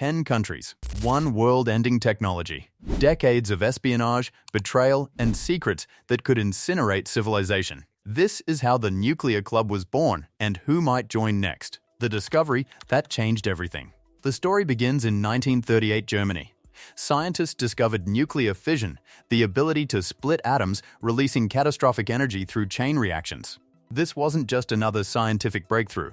10 countries, one world-ending technology, decades of espionage, betrayal, and secrets that could incinerate civilization. This is how the nuclear club was born and who might join next. The discovery that changed everything. The story begins in 1938 Germany. Scientists discovered nuclear fission, the ability to split atoms, releasing catastrophic energy through chain reactions. This wasn't just another scientific breakthrough.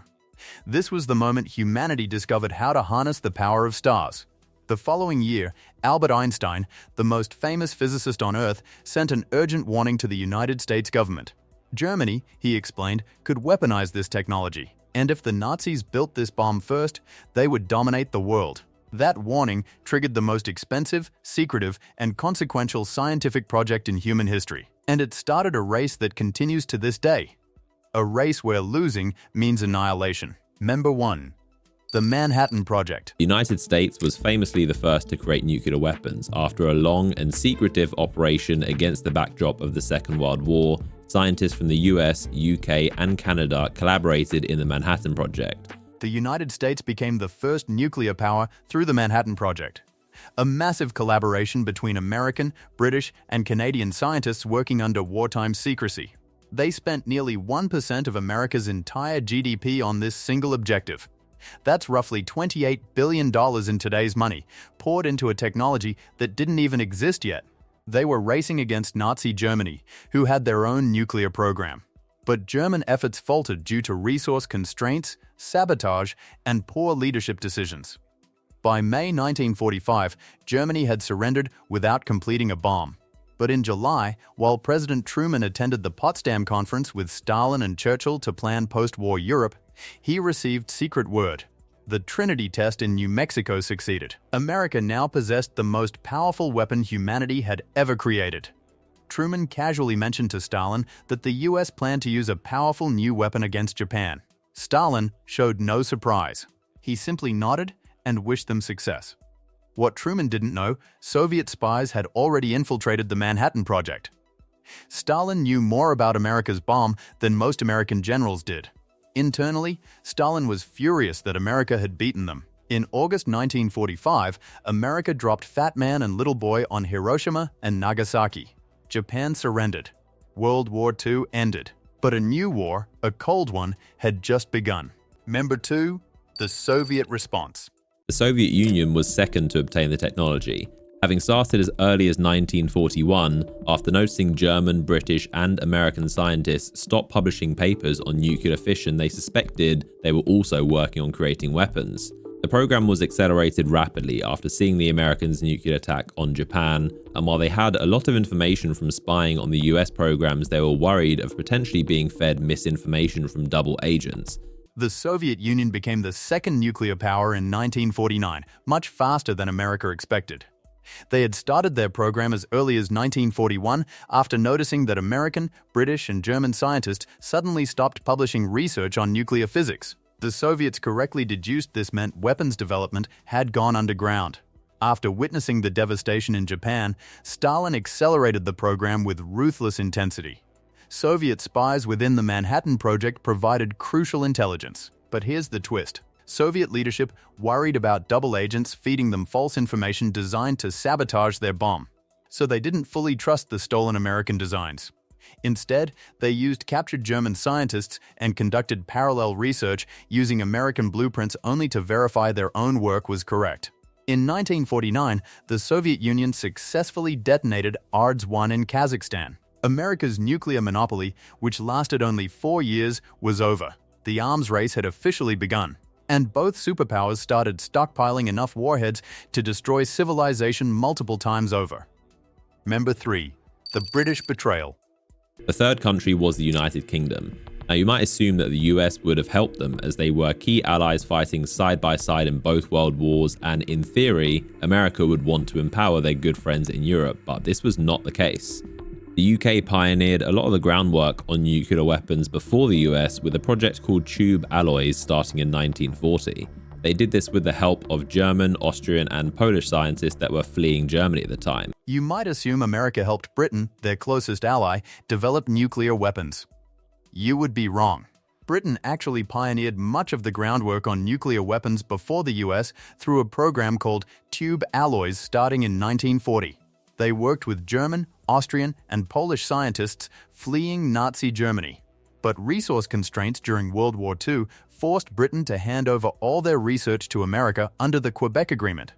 This was the moment humanity discovered how to harness the power of stars. The following year, Albert Einstein, the most famous physicist on Earth, sent an urgent warning to the United States government. Germany, he explained, could weaponize this technology, and if the Nazis built this bomb first, they would dominate the world. That warning triggered the most expensive, secretive, and consequential scientific project in human history. And it started a race that continues to this day. A race where losing means annihilation. Member 1. The Manhattan Project. The United States was famously the first to create nuclear weapons. After a long and secretive operation against the backdrop of the Second World War, scientists from the US, UK, and Canada collaborated in the Manhattan Project. The United States became the first nuclear power through the Manhattan Project. A massive collaboration between American, British, and Canadian scientists working under wartime secrecy. They spent nearly 1% of America's entire GDP on this single objective. That's roughly $28 billion in today's money, poured into a technology that didn't even exist yet. They were racing against Nazi Germany, who had their own nuclear program. But German efforts faltered due to resource constraints, sabotage, and poor leadership decisions. By May 1945, Germany had surrendered without completing a bomb. But in July, while President Truman attended the Potsdam Conference with Stalin and Churchill to plan post-war Europe, he received secret word. The Trinity test in New Mexico succeeded. America now possessed the most powerful weapon humanity had ever created. Truman casually mentioned to Stalin that the US planned to use a powerful new weapon against Japan. Stalin showed no surprise. He simply nodded and wished them success. What Truman didn't know, Soviet spies had already infiltrated the Manhattan Project. Stalin knew more about America's bomb than most American generals did. Internally, Stalin was furious that America had beaten them. In August 1945, America dropped Fat Man and Little Boy on Hiroshima and Nagasaki. Japan surrendered. World War II ended. But a new war, a cold one, had just begun. Member 2. The Soviet response. The Soviet Union was second to obtain the technology. Having started as early as 1941, after noticing German, British, and American scientists stop publishing papers on nuclear fission, they suspected they were also working on creating weapons. The program was accelerated rapidly after seeing the Americans' nuclear attack on Japan, and while they had a lot of information from spying on the US programs, they were worried of potentially being fed misinformation from double agents. The Soviet Union became the second nuclear power in 1949, much faster than America expected. They had started their program as early as 1941 after noticing that American, British, and German scientists suddenly stopped publishing research on nuclear physics. The Soviets correctly deduced this meant weapons development had gone underground. After witnessing the devastation in Japan, Stalin accelerated the program with ruthless intensity. Soviet spies within the Manhattan Project provided crucial intelligence. But here's the twist. Soviet leadership worried about double agents feeding them false information designed to sabotage their bomb. So they didn't fully trust the stolen American designs. Instead, they used captured German scientists and conducted parallel research using American blueprints only to verify their own work was correct. In 1949, the Soviet Union successfully detonated Ards-1 in Kazakhstan. America's nuclear monopoly, which lasted only 4 years, was over. The arms race had officially begun, and both superpowers started stockpiling enough warheads to destroy civilization multiple times over. Member 3. The British betrayal. The third country was the United Kingdom. Now, you might assume that the US would have helped them as they were key allies fighting side by side in both world wars, and in theory, America would want to empower their good friends in Europe, but this was not the case. The UK pioneered a lot of the groundwork on nuclear weapons before the US with a project called tube alloys starting in 1940. They did this with the help of German, Austrian, and Polish scientists that were fleeing Germany at the time. You might assume America helped Britain, their closest ally, develop nuclear weapons. You would be wrong. Britain actually pioneered much of the groundwork on nuclear weapons before the US through a program called Tube Alloys starting in 1940. They worked with German, Austrian, and Polish scientists fleeing Nazi Germany. But resource constraints during World War II forced Britain to hand over all their research to America under the Quebec Agreement,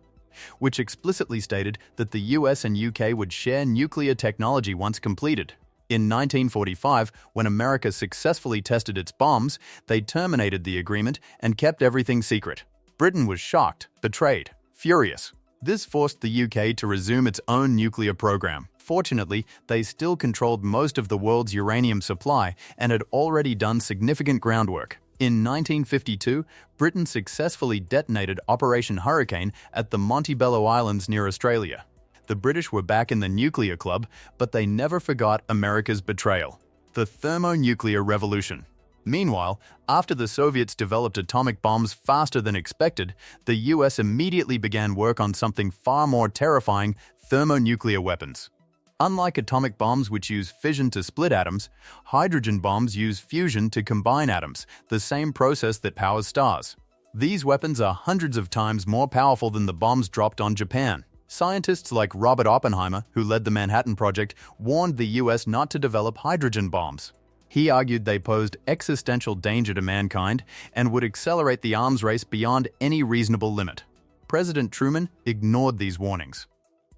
which explicitly stated that the US and UK would share nuclear technology once completed. In 1945, when America successfully tested its bombs, they terminated the agreement and kept everything secret. Britain was shocked, betrayed, furious. This forced the UK to resume its own nuclear program. Fortunately, they still controlled most of the world's uranium supply and had already done significant groundwork. In 1952, Britain successfully detonated Operation Hurricane at the Montebello Islands near Australia. The British were back in the nuclear club, but they never forgot America's betrayal. The thermonuclear revolution. Meanwhile, after the Soviets developed atomic bombs faster than expected, the US immediately began work on something far more terrifying: thermonuclear weapons. Unlike atomic bombs which use fission to split atoms, hydrogen bombs use fusion to combine atoms, the same process that powers stars. These weapons are hundreds of times more powerful than the bombs dropped on Japan. Scientists like Robert Oppenheimer, who led the Manhattan Project, warned the US not to develop hydrogen bombs. He argued they posed existential danger to mankind and would accelerate the arms race beyond any reasonable limit. President Truman ignored these warnings.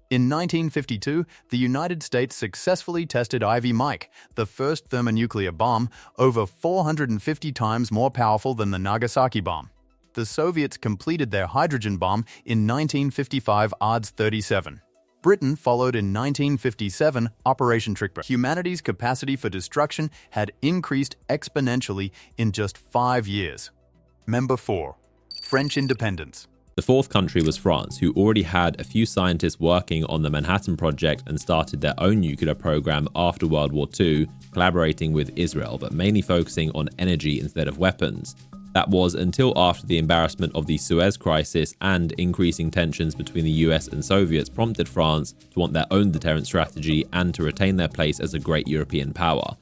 In 1952, the United States successfully tested Ivy Mike, the first thermonuclear bomb, over 450 times more powerful than the Nagasaki bomb. The Soviets completed their hydrogen bomb in 1955, odds 37. Britain followed in 1957, Operation Trickbird. Humanity's capacity for destruction had increased exponentially in just 5 years. Member 4. French independence. The fourth country was France, who already had a few scientists working on the Manhattan Project and started their own nuclear program after World War II, collaborating with Israel, but mainly focusing on energy instead of weapons. That was until after the embarrassment of the Suez Crisis and increasing tensions between the US and Soviets prompted France to want their own deterrent strategy and to retain their place as a great European power.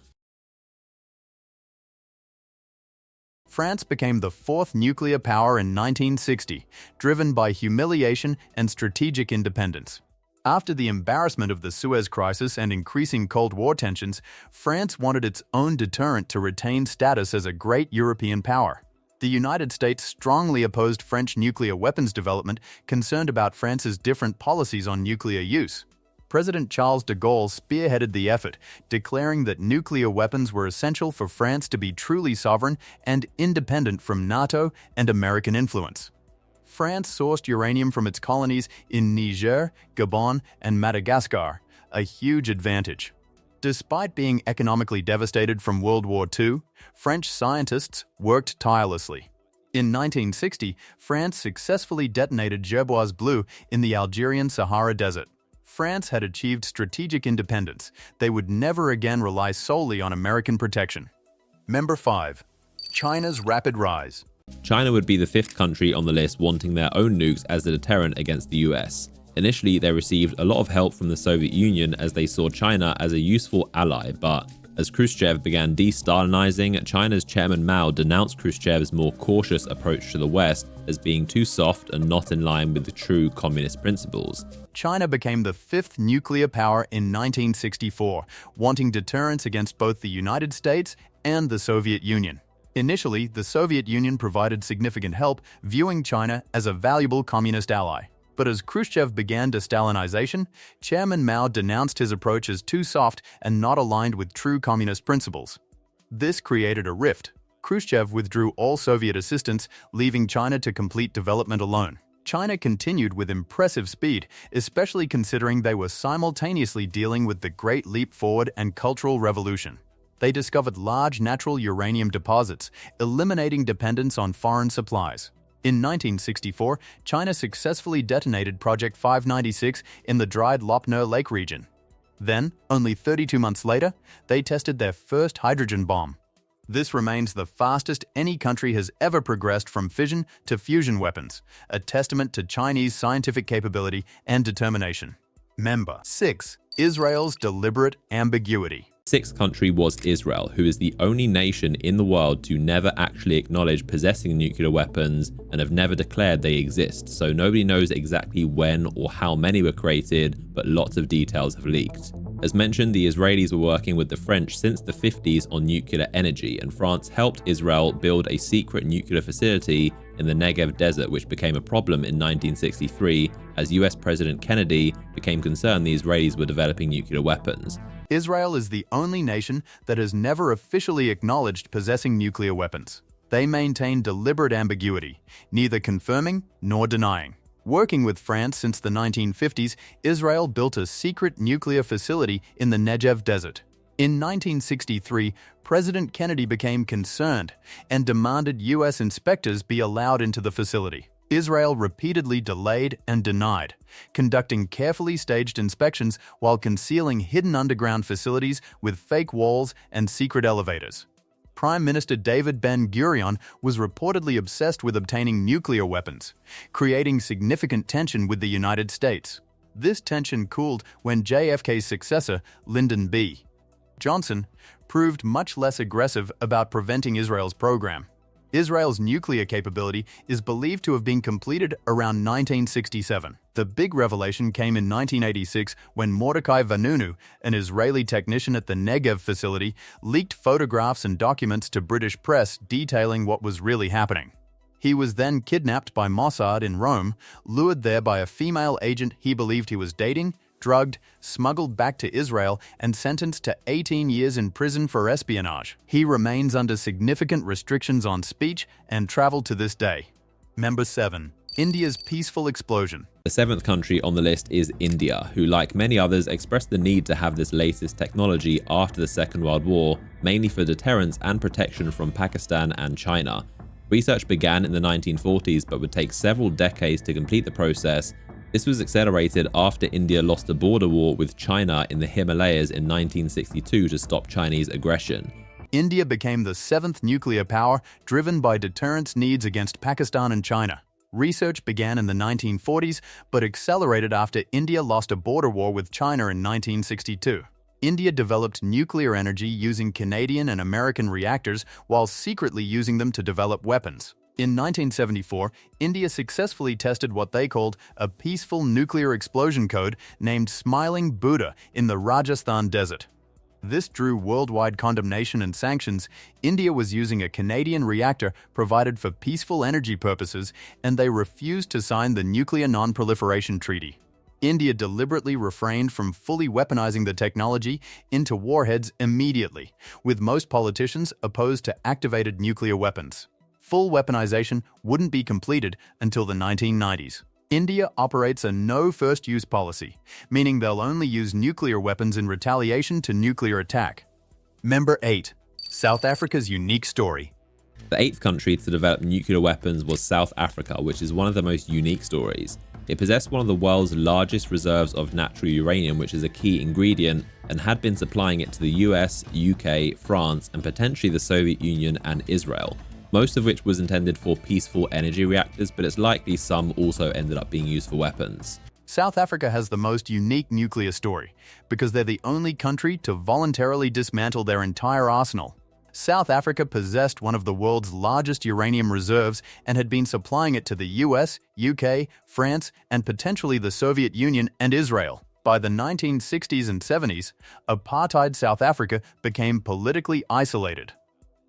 France became the fourth nuclear power in 1960, driven by humiliation and strategic independence. After the embarrassment of the Suez Crisis and increasing Cold War tensions, France wanted its own deterrent to retain status as a great European power. The United States strongly opposed French nuclear weapons development, concerned about France's different policies on nuclear use. President Charles de Gaulle spearheaded the effort, declaring that nuclear weapons were essential for France to be truly sovereign and independent from NATO and American influence. France sourced uranium from its colonies in Niger, Gabon, and Madagascar, a huge advantage. Despite being economically devastated from World War II, French scientists worked tirelessly. In 1960, France successfully detonated Gerboise Blue in the Algerian Sahara Desert. France had achieved strategic independence. They would never again rely solely on American protection. Member 5. China's rapid rise. China would be the fifth country on the list wanting their own nukes as a deterrent against the US. Initially, they received a lot of help from the Soviet Union as they saw China as a useful ally, but as Khrushchev began de-Stalinizing, China's chairman Mao denounced Khrushchev's more cautious approach to the West as being too soft and not in line with the true communist principles. China became the fifth nuclear power in 1964, wanting deterrence against both the United States and the Soviet Union. Initially, the Soviet Union provided significant help, viewing China as a valuable communist ally. But as Khrushchev began de-Stalinization, Chairman Mao denounced his approach as too soft and not aligned with true communist principles. This created a rift. Khrushchev withdrew all Soviet assistance, leaving China to complete development alone. China continued with impressive speed, especially considering they were simultaneously dealing with the Great Leap Forward and Cultural Revolution. They discovered large natural uranium deposits, eliminating dependence on foreign supplies. In 1964, China successfully detonated Project 596 in the dried Lopner Lake region. Then, only 32 months later, they tested their first hydrogen bomb. This remains the fastest any country has ever progressed from fission to fusion weapons, a testament to Chinese scientific capability and determination. Member 6. Israel's deliberate ambiguity. Sixth country was Israel, who is the only nation in the world to never actually acknowledge possessing nuclear weapons and have never declared they exist. So nobody knows exactly when or how many were created, but lots of details have leaked. As mentioned, the Israelis were working with the French since the 50s on nuclear energy, and France helped Israel build a secret nuclear facility in the Negev desert, which became a problem in 1963 as US President Kennedy became concerned the Israelis were developing nuclear weapons. Israel is the only nation that has never officially acknowledged possessing nuclear weapons. They maintain deliberate ambiguity, neither confirming nor denying. Working with France since the 1950s, Israel built a secret nuclear facility in the Negev desert. In 1963, President Kennedy became concerned and demanded US inspectors be allowed into the facility. Israel repeatedly delayed and denied, conducting carefully staged inspections while concealing hidden underground facilities with fake walls and secret elevators. Prime Minister David Ben-Gurion was reportedly obsessed with obtaining nuclear weapons, creating significant tension with the United States. This tension cooled when JFK's successor, Lyndon B. Johnson, proved much less aggressive about preventing Israel's program. Israel's nuclear capability is believed to have been completed around 1967. The big revelation came in 1986 when Mordechai Vanunu, an Israeli technician at the Negev facility, leaked photographs and documents to British press detailing what was really happening. He was then kidnapped by Mossad in Rome, lured there by a female agent he believed he was dating, drugged, smuggled back to Israel, and sentenced to 18 years in prison for espionage. He remains under significant restrictions on speech and travel to this day. Number 7. India's peaceful explosion. The seventh country on the list is India, who, like many others, expressed the need to have this latest technology after the Second World War, mainly for deterrence and protection from Pakistan and China. Research began in the 1940s but would take several decades to complete the process. This was accelerated after India lost a border war with China in the Himalayas in 1962 to stop Chinese aggression. India became the seventh nuclear power driven by deterrence needs against Pakistan and China. Research began in the 1940s but accelerated after India lost a border war with China in 1962. India developed nuclear energy using Canadian and American reactors while secretly using them to develop weapons. In 1974, India successfully tested what they called a peaceful nuclear explosion code named Smiling Buddha in the Rajasthan desert. This drew worldwide condemnation and sanctions. India was using a Canadian reactor provided for peaceful energy purposes, and they refused to sign the Nuclear Non-Proliferation Treaty. India deliberately refrained from fully weaponizing the technology into warheads immediately, with most politicians opposed to activated nuclear weapons. Full weaponization wouldn't be completed until the 1990s. India operates a no first-use policy, meaning they'll only use nuclear weapons in retaliation to nuclear attack. Number 8. South Africa's unique story. The eighth country to develop nuclear weapons was South Africa, which is one of the most unique stories. It possessed one of the world's largest reserves of natural uranium, which is a key ingredient, and had been supplying it to the US, UK, France, and potentially the Soviet Union and Israel, most of which was intended for peaceful energy reactors, but it's likely some also ended up being used for weapons. South Africa has the most unique nuclear story because they're the only country to voluntarily dismantle their entire arsenal. South Africa possessed one of the world's largest uranium reserves and had been supplying it to the US, UK, France, and potentially the Soviet Union and Israel. By the 1960s and 70s, apartheid South Africa became politically isolated.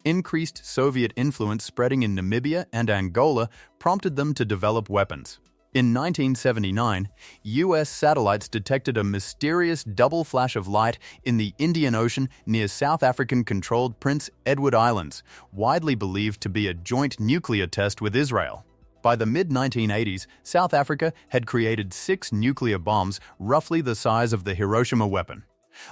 Increased Soviet influence spreading in Namibia and Angola prompted them to develop weapons. In 1979, US satellites detected a mysterious double flash of light in the Indian Ocean near South African-controlled Prince Edward Islands, widely believed to be a joint nuclear test with Israel. By the mid-1980s, South Africa had created 6 nuclear bombs roughly the size of the Hiroshima weapon,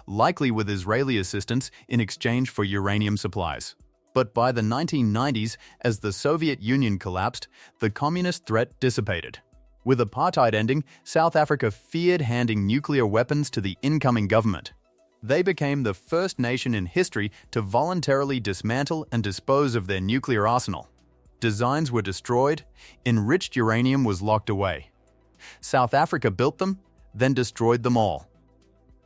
likely with Israeli assistance in exchange for uranium supplies. But by the 1990s, as the Soviet Union collapsed, the communist threat dissipated. With apartheid ending, South Africa feared handing nuclear weapons to the incoming government. They became the first nation in history to voluntarily dismantle and dispose of their nuclear arsenal. Designs were destroyed, enriched uranium was locked away. South Africa built them, then destroyed them all.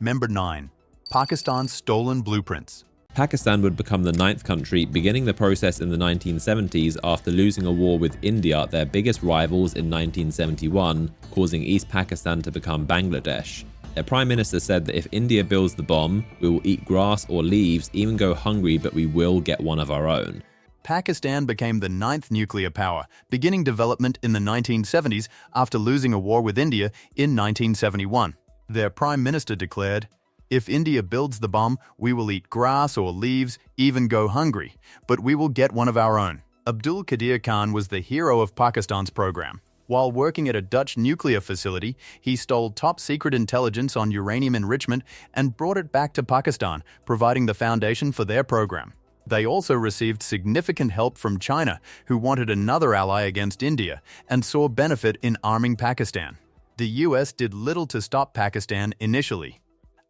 Number 9. Pakistan's stolen blueprints. Pakistan would become the ninth country, beginning the process in the 1970s after losing a war with India, their biggest rivals, in 1971, causing East Pakistan to become Bangladesh. Their prime minister said that if India builds the bomb, we will eat grass or leaves, even go hungry, but we will get one of our own. Pakistan became the ninth nuclear power, beginning development in the 1970s after losing a war with India in 1971. Their prime minister declared, "If India builds the bomb, we will eat grass or leaves, even go hungry, but we will get one of our own." Abdul Qadir Khan was the hero of Pakistan's program. While working at a Dutch nuclear facility, he stole top-secret intelligence on uranium enrichment and brought it back to Pakistan, providing the foundation for their program. They also received significant help from China, who wanted another ally against India and saw benefit in arming Pakistan. The US did little to stop Pakistan initially,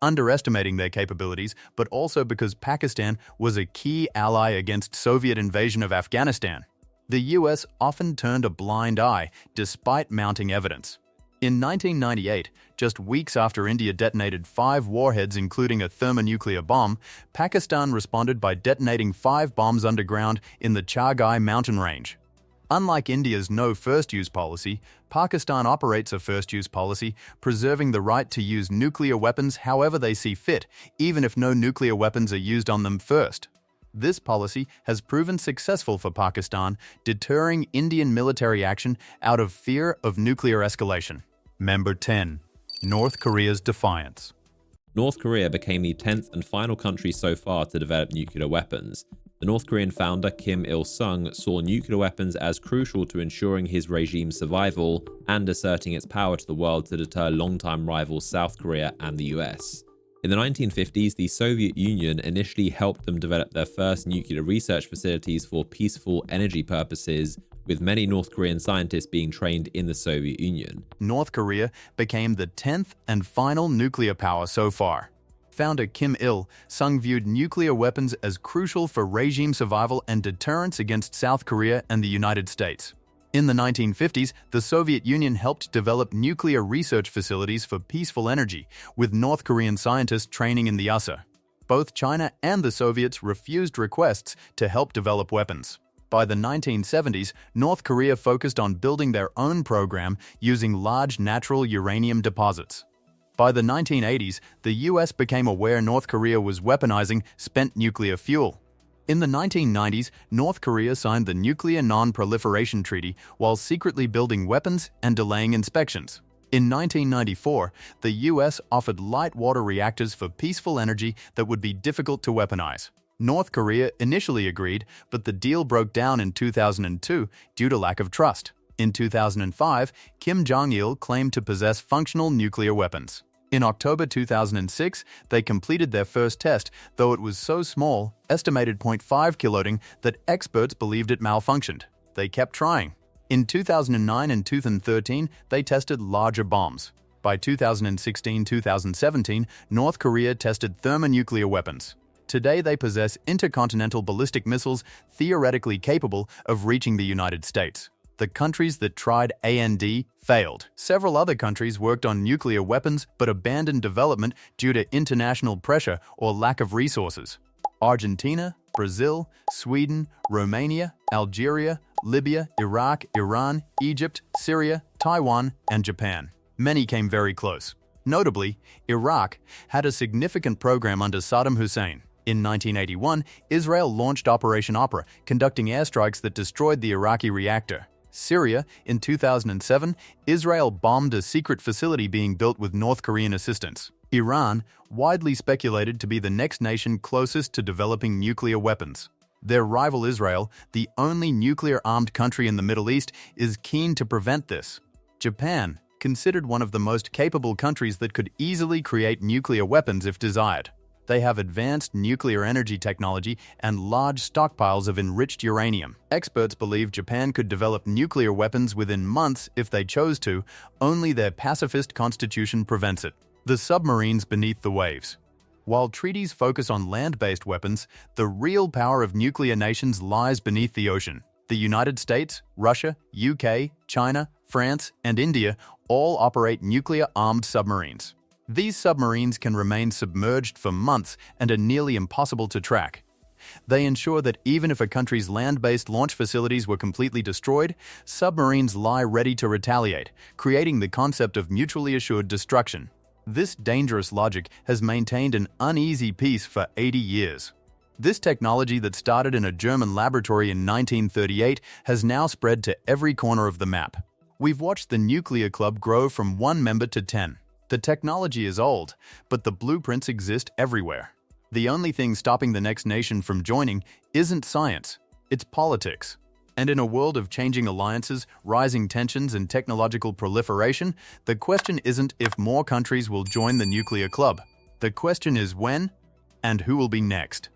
underestimating their capabilities, but also because Pakistan was a key ally against Soviet invasion of Afghanistan. The US often turned a blind eye despite mounting evidence. In 1998, just weeks after India detonated 5 warheads including a thermonuclear bomb, Pakistan responded by detonating 5 bombs underground in the Chagai mountain range. Unlike India's no first-use policy, Pakistan operates a first-use policy, preserving the right to use nuclear weapons however they see fit, even if no nuclear weapons are used on them first. This policy has proven successful for Pakistan, deterring Indian military action out of fear of nuclear escalation. Member 10. North Korea's defiance. North Korea became the 10th and final country so far to develop nuclear weapons. The North Korean founder Kim Il-sung saw nuclear weapons as crucial to ensuring his regime's survival and asserting its power to the world to deter longtime rivals South Korea and the US. In the 1950s, the Soviet Union initially helped them develop their first nuclear research facilities for peaceful energy purposes, with many North Korean scientists being trained in the Soviet Union. North Korea became the 10th and final nuclear power so far. Founder Kim Il-sung viewed nuclear weapons as crucial for regime survival and deterrence against South Korea and the United States. In the 1950s, the Soviet Union helped develop nuclear research facilities for peaceful energy, with North Korean scientists training in the USA. Both China and the Soviets refused requests to help develop weapons. By the 1970s, North Korea focused on building their own program using large natural uranium deposits. By the 1980s, the US became aware North Korea was weaponizing spent nuclear fuel. In the 1990s, North Korea signed the Nuclear Non-Proliferation Treaty while secretly building weapons and delaying inspections. In 1994, the US offered light water reactors for peaceful energy that would be difficult to weaponize. North Korea initially agreed, but the deal broke down in 2002 due to lack of trust. In 2005, Kim Jong-il claimed to possess functional nuclear weapons. In October 2006, they completed their first test, though it was so small, estimated 0.5 kiloding, that experts believed it malfunctioned. They kept trying. In 2009 and 2013, they tested larger bombs. By 2016-2017, North Korea tested thermonuclear weapons. Today, they possess intercontinental ballistic missiles theoretically capable of reaching the United States. The countries that tried A&D failed. Several other countries worked on nuclear weapons but abandoned development due to international pressure or lack of resources. Argentina, Brazil, Sweden, Romania, Algeria, Libya, Iraq, Iran, Egypt, Syria, Taiwan, and Japan. Many came very close. Notably, Iraq had a significant program under Saddam Hussein. In 1981, Israel launched Operation Opera, conducting airstrikes that destroyed the Iraqi reactor. Syria, in 2007, Israel bombed a secret facility being built with North Korean assistance. Iran, widely speculated to be the next nation closest to developing nuclear weapons. Their rival Israel, the only nuclear-armed country in the Middle East, is keen to prevent this. Japan, considered one of the most capable countries that could easily create nuclear weapons if desired. They have advanced nuclear energy technology and large stockpiles of enriched uranium. Experts believe Japan could develop nuclear weapons within months if they chose to, only their pacifist constitution prevents it. The submarines beneath the waves. While treaties focus on land-based weapons, the real power of nuclear nations lies beneath the ocean. The United States, Russia, UK, China, France, and India all operate nuclear-armed submarines. These submarines can remain submerged for months and are nearly impossible to track. They ensure that even if a country's land-based launch facilities were completely destroyed, submarines lie ready to retaliate, creating the concept of mutually assured destruction. This dangerous logic has maintained an uneasy peace for 80 years. This technology that started in a German laboratory in 1938 has now spread to every corner of the map. We've watched the nuclear club grow from 1 member to 10. The technology is old, but the blueprints exist everywhere. The only thing stopping the next nation from joining isn't science, it's politics. And in a world of changing alliances, rising tensions, and technological proliferation, the question isn't if more countries will join the nuclear club. The question is when and who will be next.